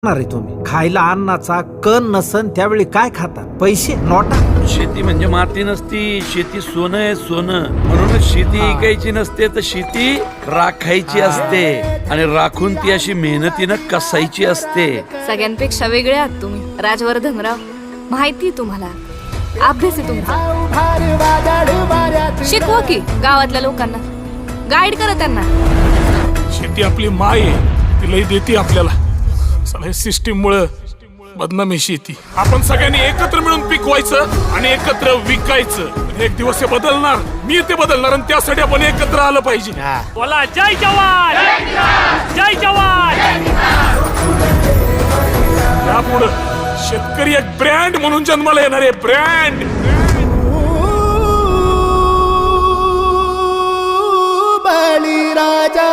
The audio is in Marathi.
आहे तुम्ही खायला अन्नाचा कण नसन त्यावेळी काय खाता? पैसे, नोटा. शेती म्हणजे माती नसती, शेती सोनं आहे, सोनं. म्हणूनच शेती ऐकायची नसते तर शेती राखायची असते आणि राखून ती अशी मेहनतीनं कसायची असते. सगळ्यांपेक्षा वेगळे आहात तुम्ही राजवर्धनराव. माहिती तुम्हाला, अभ्यास आहे तुमचा. शिकवा की गावातल्या लोकांना, गाईड करा त्यांना. शेती आपली माय आहे, तिलाही देते आपल्याला. सिस्टीम मुळे बदनामी शेती. आपण सगळ्यांनी एकत्र मिळून पिकवायचं आणि एकत्र विकायचं. एक दिवस हे बदलणार, मी ते बदलणार आणि त्यासाठी आपण एकत्र आलं पाहिजे. बोला जय जवान, जय जवान. यापुढे शेतकरी एक ब्रँड म्हणून जन्माला येणार आहे. ब्रँड. बळीराजा